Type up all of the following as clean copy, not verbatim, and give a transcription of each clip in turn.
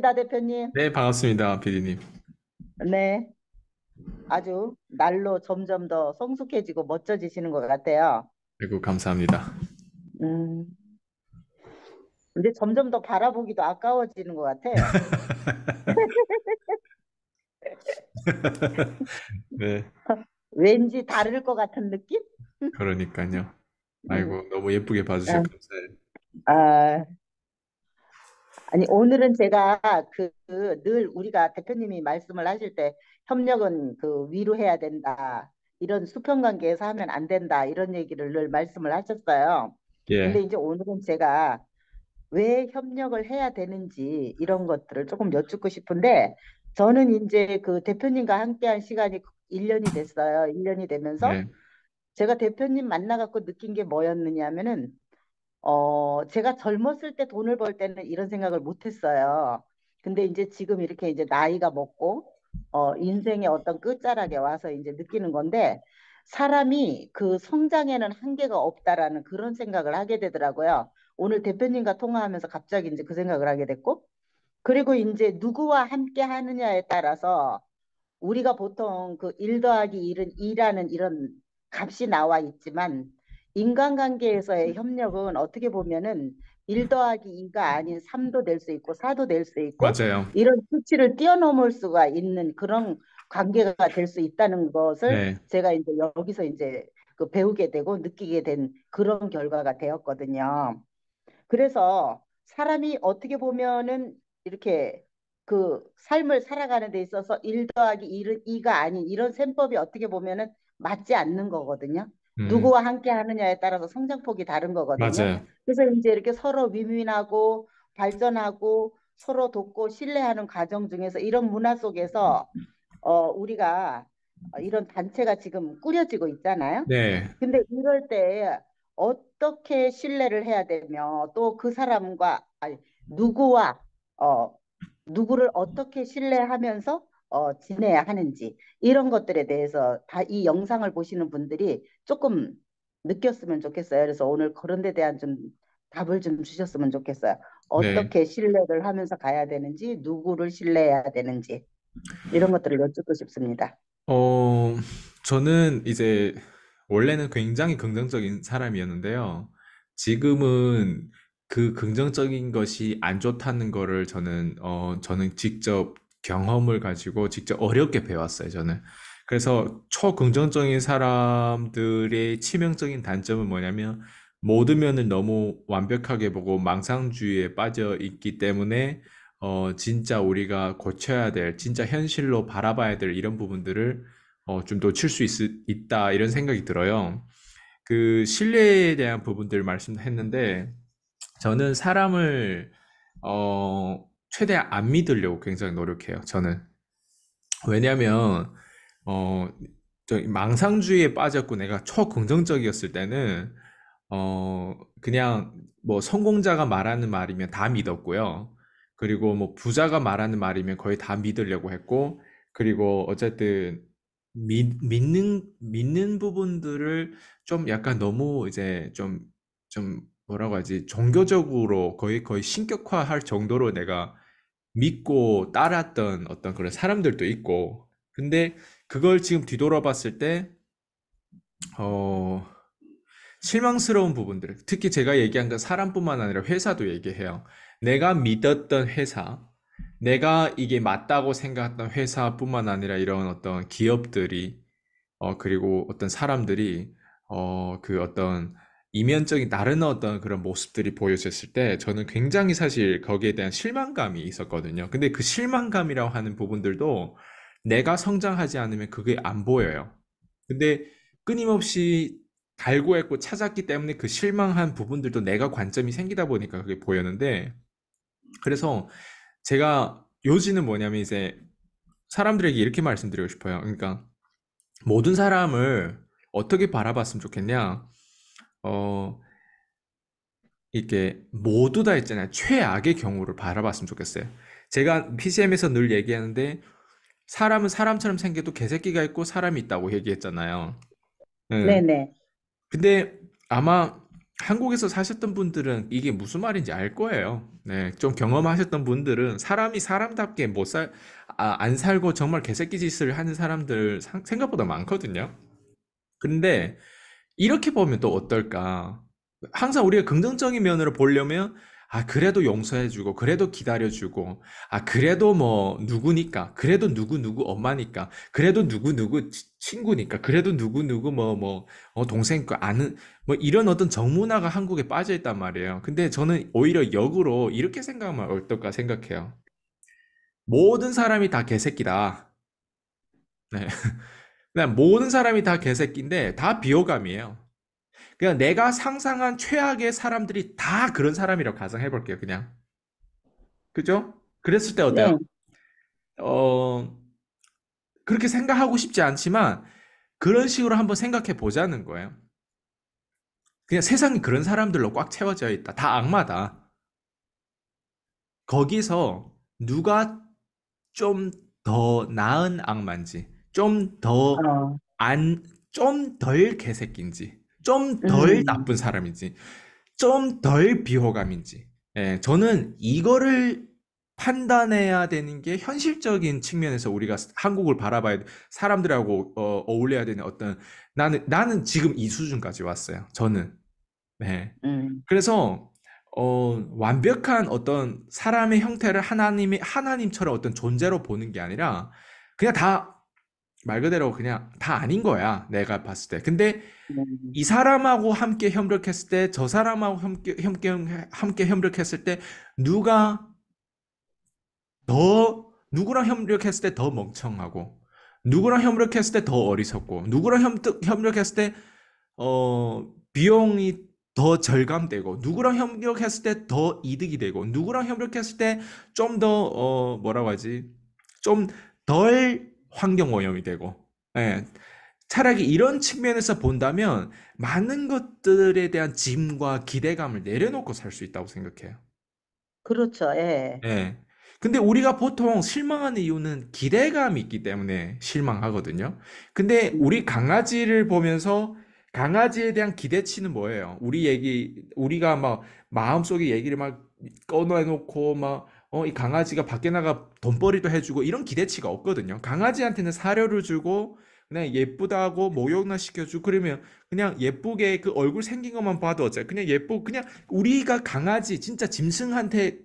대표님. 네, 반갑습니다, 비디님. 네, 아주 날로 점점 더 성숙해지고 멋져지시는 것 같아요. 아이고, 감사합니다. 음, 근데 점점 더 바라보기도 아까워지는 것 같아요. 네, 왠지 다를 것 같은 느낌? 그러니까요. 음, 아이고, 너무 예쁘게 봐주셔서 감사해요. 아, 아니, 오늘은 제가 늘 우리가 대표님이 말씀을 하실 때 협력은 위로해야 된다. 이런 수평 관계에서 하면 안 된다. 이런 얘기를 늘 말씀을 하셨어요. 근데 예, 이제 오늘은 제가 왜 협력을 해야 되는지 이런 것들을 조금 여쭙고 싶은데 저는 이제 그 대표님과 함께한 시간이 1년이 됐어요. 1년이 되면서 네, 제가 대표님 만나갖고 느낀 게 뭐였느냐면은 제가 젊었을 때 돈을 벌 때는 이런 생각을 못 했어요. 근데 이제 지금 이렇게 이제 나이가 먹고, 인생의 어떤 끝자락에 와서 이제 느끼는 건데, 사람이 그 성장에는 한계가 없다라는 그런 생각을 하게 되더라고요. 오늘 대표님과 통화하면서 갑자기 이제 그 생각을 하게 됐고, 그리고 이제 누구와 함께 하느냐에 따라서 우리가 보통 그 1 더하기 1은 2라는 이런 값이 나와 있지만 인간관계에서의 협력은 어떻게 보면은 1 더하기 2가 아닌 3도 될 수 있고 4도 될 수 있고 맞아요. 이런 수치를 뛰어넘을 수가 있는 그런 관계가 될 수 있다는 것을 네, 제가 이제 여기서 이제 그 배우게 되고 느끼게 된 그런 결과가 되었거든요. 그래서 사람이 어떻게 보면은 이렇게 그 삶을 살아가는 데 있어서 1 더하기 1은 2가 아닌 이런 셈법이 어떻게 보면은 맞지 않는 거거든요. 음, 누구와 함께 하느냐에 따라서 성장폭이 다른 거거든요. 맞아요. 그래서 이제 이렇게 서로 윈윈하고 발전하고 서로 돕고 신뢰하는 과정 중에서 이런 문화 속에서 우리가 이런 단체가 지금 꾸려지고 있잖아요. 네, 근데 이럴 때 어떻게 신뢰를 해야 되며 또 그 사람과 아니 누구와 어 누구를 어떻게 신뢰하면서 지내야 하는지 이런 것들에 대해서 다 이 영상을 보시는 분들이 조금 느꼈으면 좋겠어요. 그래서 오늘 그런 데 대한 좀 답을 좀 주셨으면 좋겠어요. 네. 어떻게 신뢰를 하면서 가야 되는지, 누구를 신뢰해야 되는지 이런 것들을 여쭙고 싶습니다. 어, 저는 이제 원래는 굉장히 긍정적인 사람이었는데요. 지금은 그 긍정적인 것이 안 좋다는 거를 저는 직접 경험을 가지고 직접 어렵게 배웠어요, 저는. 그래서 초긍정적인 사람들의 치명적인 단점은 뭐냐면 모든 면을 너무 완벽하게 보고 망상주의에 빠져 있기 때문에 진짜 우리가 고쳐야 될, 진짜 현실로 바라봐야 될 이런 부분들을 좀 놓칠 수 있다, 이런 생각이 들어요. 그 신뢰에 대한 부분들 말씀했는데, 저는 사람을, 최대한 안 믿으려고 굉장히 노력해요, 저는. 왜냐면, 어, 저 망상주의에 빠졌고 내가 초긍정적이었을 때는, 그냥 뭐 성공자가 말하는 말이면 다 믿었고요. 그리고 뭐 부자가 말하는 말이면 거의 다 믿으려고 했고, 그리고 어쨌든 믿는 부분들을 좀 약간 너무 이제 좀 뭐라고 하지? 종교적으로 거의 신격화할 정도로 내가 믿고 따랐던 어떤 그런 사람들도 있고, 근데 그걸 지금 뒤돌아봤을 때, 어, 실망스러운 부분들, 특히 제가 얘기한 건 사람뿐만 아니라 회사도 얘기해요. 내가 믿었던 회사, 내가 이게 맞다고 생각했던 회사뿐만 아니라 이런 어떤 기업들이, 그리고 어떤 사람들이, 그 어떤 이면적인 다른 어떤 그런 모습들이 보여졌을 때 저는 굉장히 사실 거기에 대한 실망감이 있었거든요. 근데 그 실망감이라고 하는 부분들도 내가 성장하지 않으면 그게 안 보여요. 근데 끊임없이 갈구했고 찾았기 때문에 그 실망한 부분들도 내가 관점이 생기다 보니까 그게 보였는데, 그래서 제가 요지는 뭐냐면 이제 사람들에게 이렇게 말씀드리고 싶어요. 그러니까 모든 사람을 어떻게 바라봤으면 좋겠냐? 어, 이렇게 모두 다 있잖아요. 최악의 경우를 바라봤으면 좋겠어요. 제가 PCM에서 늘 얘기하는데 사람은 사람처럼 생겨도 개새끼가 있고 사람이 있다고 얘기했잖아요. 응. 네네. 근데 아마 한국에서 사셨던 분들은 이게 무슨 말인지 알 거예요. 네, 좀 경험하셨던 분들은 사람이 사람답게 안 살고 정말 개새끼 짓을 하는 사람들 생각보다 많거든요. 근데 이렇게 보면 또 어떨까? 항상 우리가 긍정적인 면으로 보려면, 아, 그래도 용서해주고, 그래도 기다려주고, 아, 그래도 뭐, 누구니까, 그래도 누구 엄마니까, 그래도 누구 친구니까, 그래도 누구 동생 거 아는, 뭐, 이런 어떤 정문화가 한국에 빠져 있단 말이에요. 근데 저는 오히려 역으로 이렇게 생각하면 어떨까 생각해요. 모든 사람이 다 개새끼다. 네. 그냥 모든 사람이 다 개새끼인데, 다 비호감이에요. 그냥 내가 상상한 최악의 사람들이 다 그런 사람이라고 가정해 볼게요, 그냥. 그죠? 그랬을 때 어때요? 네. 어, 그렇게 생각하고 싶지 않지만 그런 식으로 한번 생각해 보자는 거예요. 그냥 세상이 그런 사람들로 꽉 채워져 있다. 다 악마다. 거기서 누가 좀 더 나은 악마인지, 좀 더 어, 안, 좀 덜 개새끼인지, 좀 덜 음, 나쁜 사람인지, 좀 덜 비호감인지. 예, 저는 이거를 판단해야 되는 게 현실적인 측면에서 우리가 한국을 바라봐야 돼. 사람들하고 어울려야 되는 어떤 나는 지금 이 수준까지 왔어요. 저는. 네. 음, 그래서 완벽한 어떤 사람의 형태를 하나님처럼 어떤 존재로 보는 게 아니라 그냥 다 말 그대로 그냥 다 아닌 거야. 내가 봤을 때. 근데 음, 이 사람하고 함께 협력했을 때, 저 사람하고 함께 협력했을 때, 누가 누구랑 협력했을 때 더 멍청하고, 누구랑 협력했을 때 더 어리석고, 누구랑 협력했을 때, 비용이 더 절감되고, 누구랑 협력했을 때 더 이득이 되고, 누구랑 협력했을 때 좀 더, 뭐라고 하지? 좀 덜 환경 오염이 되고, 예. 차라리 이런 측면에서 본다면 많은 것들에 대한 짐과 기대감을 내려놓고 살 수 있다고 생각해요. 그렇죠. 예. 예. 근데 우리가 보통 실망하는 이유는 기대감이 있기 때문에 실망하거든요. 근데 우리 음, 강아지를 보면서 강아지에 대한 기대치는 뭐예요? 우리가 막 마음속에 얘기를 막 꺼내놓고 막, 이 강아지가 밖에 나가 돈벌이도 해주고 이런 기대치가 없거든요. 강아지한테는 사료를 주고 그냥 예쁘다고 목욕나 시켜주고 그러면 그냥 예쁘게 그 얼굴 생긴 것만 봐도 어째 그냥 그냥 우리가 강아지 진짜 짐승한테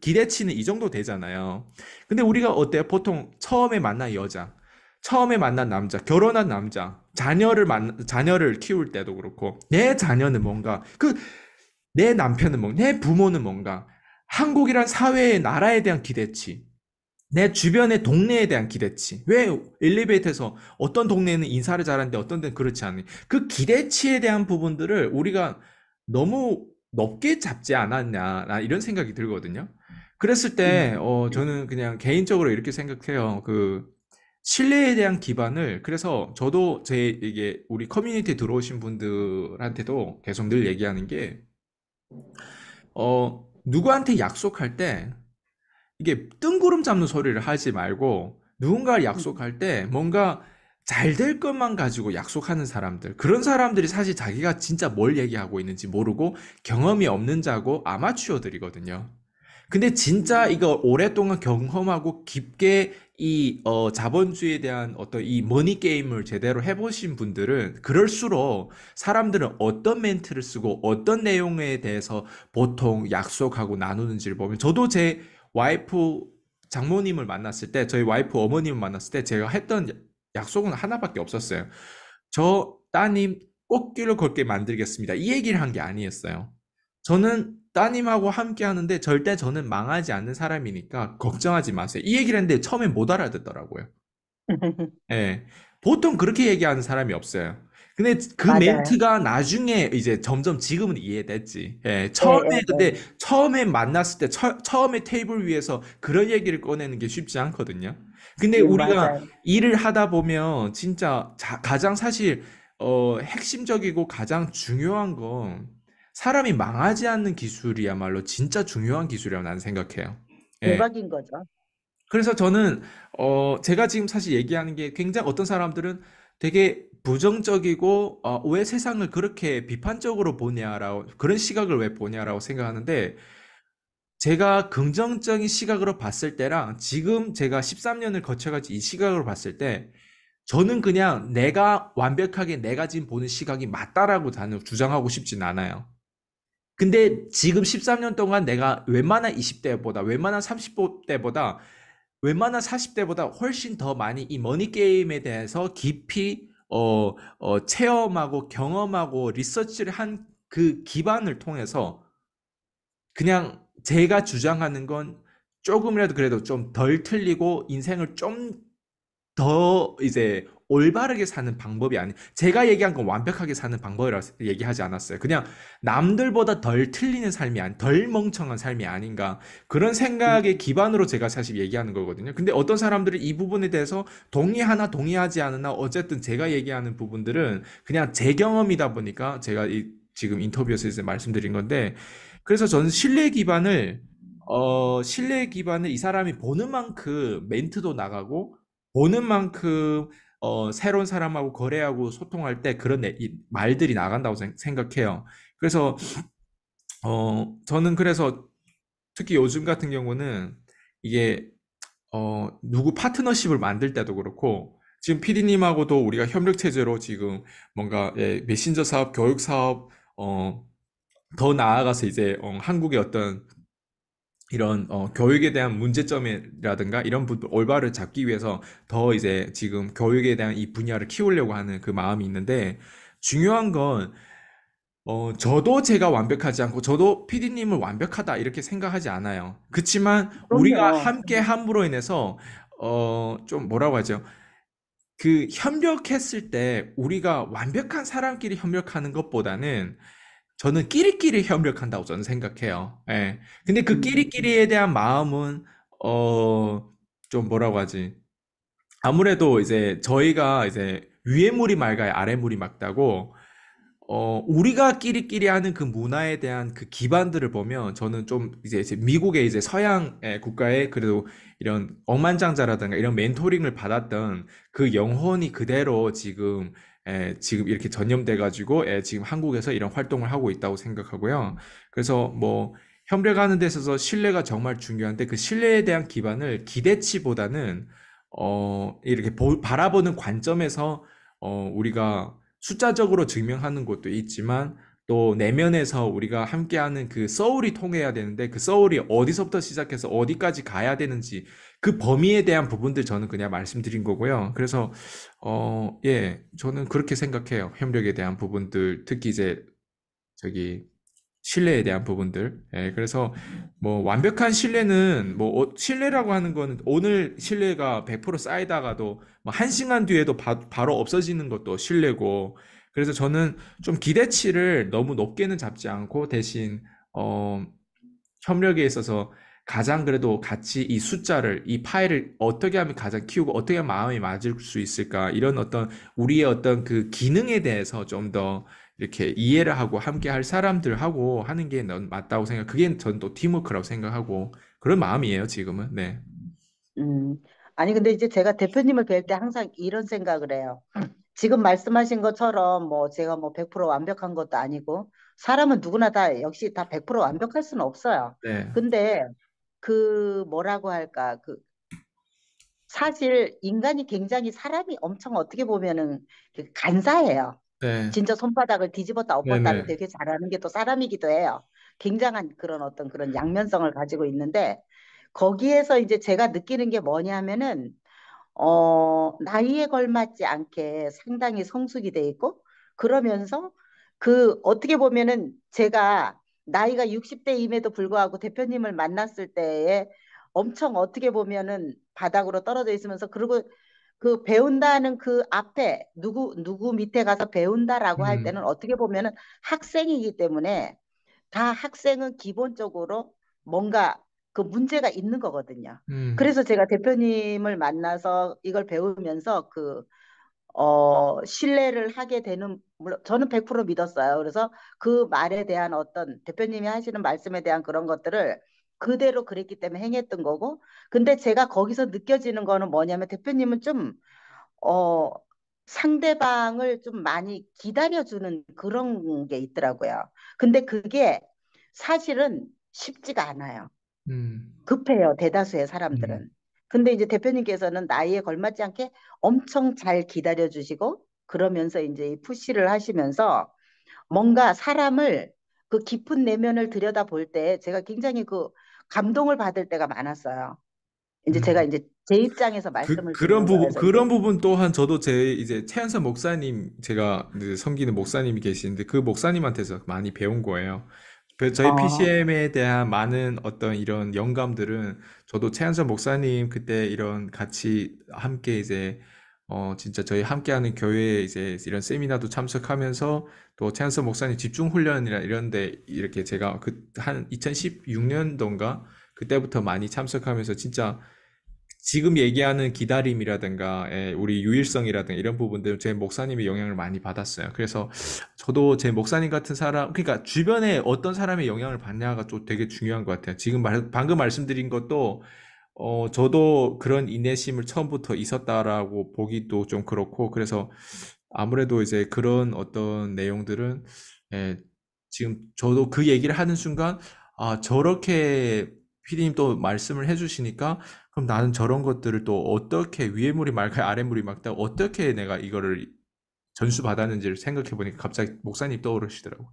기대치는 이 정도 되잖아요. 근데 우리가 어때요? 보통 처음에 만난 여자, 처음에 만난 남자, 결혼한 남자, 자녀를 키울 때도 그렇고, 내 자녀는 뭔가, 내 남편은 뭔가, 내 부모는 뭔가, 한국이란 사회의 나라에 대한 기대치, 내 주변의 동네에 대한 기대치. 왜 엘리베이터에서 어떤 동네는 인사를 잘하는데 어떤 데는 그렇지 않니? 그 기대치에 대한 부분들을 우리가 너무 높게 잡지 않았냐. 나 이런 생각이 들거든요. 그랬을 때, 저는 그냥 개인적으로 이렇게 생각해요. 신뢰에 대한 기반을, 그래서 저도 이게 우리 커뮤니티에 들어오신 분들한테도 계속 늘 얘기하는 게, 누구한테 약속할 때 이게 뜬구름 잡는 소리를 하지 말고 누군가를 음, 약속할 때 뭔가 잘 될 것만 가지고 약속하는 사람들, 그런 사람들이 사실 자기가 진짜 뭘 얘기하고 있는지 모르고 경험이 없는 자고 아마추어들이거든요. 근데 진짜 음, 이거 오랫동안 경험하고 깊게 자본주의에 대한 어떤 이 머니 게임을 제대로 해보신 분들은 그럴수록 사람들은 어떤 멘트를 쓰고 어떤 내용에 대해서 보통 약속하고 나누는지를 보면 저도 제 와이프 장모님을 만났을 때 저희 와이프 어머님을 만났을 때 제가 했던 약속은 하나밖에 없었어요. 저 따님 꽃길을 걷게 만들겠습니다. 이 얘기를 한 게 아니었어요. 저는 따님하고 함께 하는데 절대 저는 망하지 않는 사람이니까 걱정하지 마세요. 이 얘기를 했는데 처음엔 못 알아듣더라고요. 예. 보통 그렇게 얘기하는 사람이 없어요. 근데 그 맞아요. 멘트가 나중에 이제 점점 지금은 이해됐지. 예. 예, 예, 근데 예. 처음에 만났을 때, 처음에 테이블 위에서 그런 얘기를 꺼내는 게 쉽지 않거든요. 근데 예, 우리가 맞아요. 일을 하다 보면 진짜 가장 사실, 핵심적이고 가장 중요한 건 사람이 망하지 않는 기술이야말로 진짜 중요한 기술이라고 나는 생각해요. 예. 대박인 거죠. 그래서 저는 제가 지금 사실 얘기하는 게 굉장히 어떤 사람들은 되게 부정적이고 왜 세상을 그렇게 비판적으로 보냐라고 그런 시각을 왜 보냐라고 생각하는데 제가 긍정적인 시각으로 봤을 때랑 지금 제가 13년을 거쳐가지고 이 시각으로 봤을 때 저는 그냥 내가 완벽하게 내가 지금 보는 시각이 맞다라고 나는 주장하고 싶진 않아요. 근데 지금 13년 동안 내가 웬만한 20대보다, 웬만한 30대보다, 웬만한 40대보다 훨씬 더 많이 이 머니 게임에 대해서 깊이 체험하고 경험하고 리서치를 한 그 기반을 통해서 그냥 제가 주장하는 건 조금이라도 그래도 좀 덜 틀리고 인생을 좀 더 이제 올바르게 사는 방법이 아니, 제가 얘기한 건 완벽하게 사는 방법이라고 얘기하지 않았어요. 그냥 남들보다 덜 틀리는 삶이 아니, 덜 멍청한 삶이 아닌가. 그런 생각의 음, 기반으로 제가 사실 얘기하는 거거든요. 근데 어떤 사람들은 이 부분에 대해서 동의하나 동의하지 않으나 어쨌든 제가 얘기하는 부분들은 그냥 제 경험이다 보니까 제가 지금 인터뷰에서 이제 말씀드린 건데, 그래서 저는 신뢰 기반을 이 사람이 보는 만큼 멘트도 나가고 보는 만큼 새로운 사람하고 거래하고 소통할 때 그런 말들이 나간다고 생각해요. 그래서 저는 그래서 특히 요즘 같은 경우는 이게 누구 파트너십을 만들 때도 그렇고 지금 PD님하고도 우리가 협력 체제로 지금 뭔가 메신저 사업, 교육 사업 더 나아가서 이제 한국의 어떤 이런 교육에 대한 문제점이라든가 이런 부분 올바를 잡기 위해서 더 이제 지금 교육에 대한 이 분야를 키우려고 하는 그 마음이 있는데 중요한 건 저도 제가 완벽하지 않고 저도 PD님을 완벽하다 이렇게 생각하지 않아요. 그렇지만 우리가 그럼요. 함께 함으로 인해서 좀 뭐라고 하죠? 그 협력했을 때 우리가 완벽한 사람끼리 협력하는 것보다는 저는 끼리끼리 협력한다고 저는 생각해요. 예. 근데 그 음, 끼리끼리에 대한 마음은 어, 좀 뭐라고 하지? 아무래도 이제 저희가 이제 위에 물이 맑아야 아래 물이 맑다고 우리가 끼리끼리 하는 그 문화에 대한 그 기반들을 보면 저는 좀 이제 미국의 이제 서양의 국가에 그래도 이런 억만장자라든가 이런 멘토링을 받았던 그 영혼이 그대로 지금 지금 이렇게 전염돼 가지고 지금 한국에서 이런 활동을 하고 있다고 생각하고요. 그래서 뭐 협력하는 데 있어서 신뢰가 정말 중요한데 그 신뢰에 대한 기반을 기대치보다는 이렇게 바라보는 관점에서 우리가 숫자적으로 증명하는 것도 있지만 또 내면에서 우리가 함께하는 그 soul이 통해야 되는데 그 soul이 어디서부터 시작해서 어디까지 가야 되는지 그 범위에 대한 부분들 저는 그냥 말씀드린 거고요. 그래서 예, 저는 그렇게 생각해요. 협력에 대한 부분들, 특히 이제 저기 신뢰에 대한 부분들. 예, 그래서 뭐 완벽한 신뢰는 뭐 신뢰라고 하는 거는 오늘 신뢰가 100% 쌓이다가도 뭐 1시간 뒤에도 바로 없어지는 것도 신뢰고 그래서 저는 좀 기대치를 너무 높게는 잡지 않고 대신 어 협력에 있어서 가장 그래도 같이 이 숫자를, 이 파일을 어떻게 하면 가장 키우고 어떻게 하면 마음이 맞을 수 있을까? 이런 어떤 우리의 어떤 그 기능에 대해서 좀 더 이렇게 이해를 하고 함께 할 사람들하고 하는 게 넌 맞다고 생각. 그게 전 또 팀워크라고 생각하고 그런 마음이에요, 지금은. 네. 음. 아니, 근데 이제 제가 대표님을 뵐 때 항상 이런 생각을 해요. 지금 말씀하신 것처럼 뭐 제가 뭐 100% 완벽한 것도 아니고 사람은 누구나 다 역시 다 100% 완벽할 수는 없어요. 네. 근데 그 뭐라고 할까? 그 사실 인간이 굉장히 사람이 엄청 어떻게 보면은 그 간사해요. 네. 진짜 손바닥을 뒤집었다 엎었다를 네네. 되게 잘하는 게 또 사람이기도 해요. 굉장한 그런 어떤 그런 양면성을 가지고 있는데 거기에서 이제 제가 느끼는 게 뭐냐면은 나이에 걸맞지 않게 상당히 성숙이 돼 있고, 그러면서 그 어떻게 보면은 제가 나이가 60대임에도 불구하고 대표님을 만났을 때에 엄청 어떻게 보면은 바닥으로 떨어져 있으면서 그리고 그 배운다는 그 앞에 누구 밑에 가서 배운다라고 할 때는 음, 어떻게 보면은 학생이기 때문에 다 학생은 기본적으로 뭔가 그 문제가 있는 거거든요. 음, 그래서 제가 대표님을 만나서 이걸 배우면서 신뢰를 하게 되는, 물론 저는 100% 믿었어요. 그래서 그 말에 대한 어떤 대표님이 하시는 말씀에 대한 그런 것들을 그대로 그랬기 때문에 행했던 거고. 근데 제가 거기서 느껴지는 거는 뭐냐면 대표님은 좀, 어, 상대방을 좀 많이 기다려주는 그런 게 있더라고요. 근데 그게 사실은 쉽지가 않아요. 음, 급해요, 대다수의 음, 사람들은. 근데 이제 대표님께서는 나이에 걸맞지 않게 엄청 잘 기다려주시고, 그러면서 이제 이 푸시를 하시면서 뭔가 사람을 그 깊은 내면을 들여다볼 때 제가 굉장히 그 감동을 받을 때가 많았어요. 이제 제가 음. 이제 제 입장에서 말씀을 그런 드리는 거예요. 부분, 그래서 이제 그런 부분 또한 저도 제 이제 최한선 목사님, 제가 이제 섬기는 목사님이 계시는데 그 목사님한테서 많이 배운 거예요. 저희 어, PCM에 대한 많은 어떤 이런 영감들은 저도 최한선 목사님 그때 이런 같이 함께 이제 진짜 저희 함께하는 교회에 이제 이런 세미나도 참석하면서 또 최한선 목사님 집중 훈련이나 이런데 이렇게 제가 그 한 2016년도인가 그때부터 많이 참석하면서 진짜 지금 얘기하는 기다림이라든가 우리 유일성이라든가 이런 부분들 제 목사님의 영향을 많이 받았어요. 그래서 저도 제 목사님 같은 사람, 그러니까 주변에 어떤 사람의 영향을 받냐가 좀 되게 중요한 것 같아요. 방금 말씀드린 것도 저도 그런 인내심을 처음부터 있었다라고 보기도 좀 그렇고, 그래서 아무래도 이제 그런 어떤 내용들은, 예, 지금 저도 그 얘기를 하는 순간, 아, 저렇게 피디님 또 말씀을 해주시니까, 그럼 나는 저런 것들을 또 어떻게 위에 물이 맑아야 아래 물이 맑다, 어떻게 내가 이거를 전수받았는지를 생각해 보니까 갑자기 목사님 떠오르시더라고요.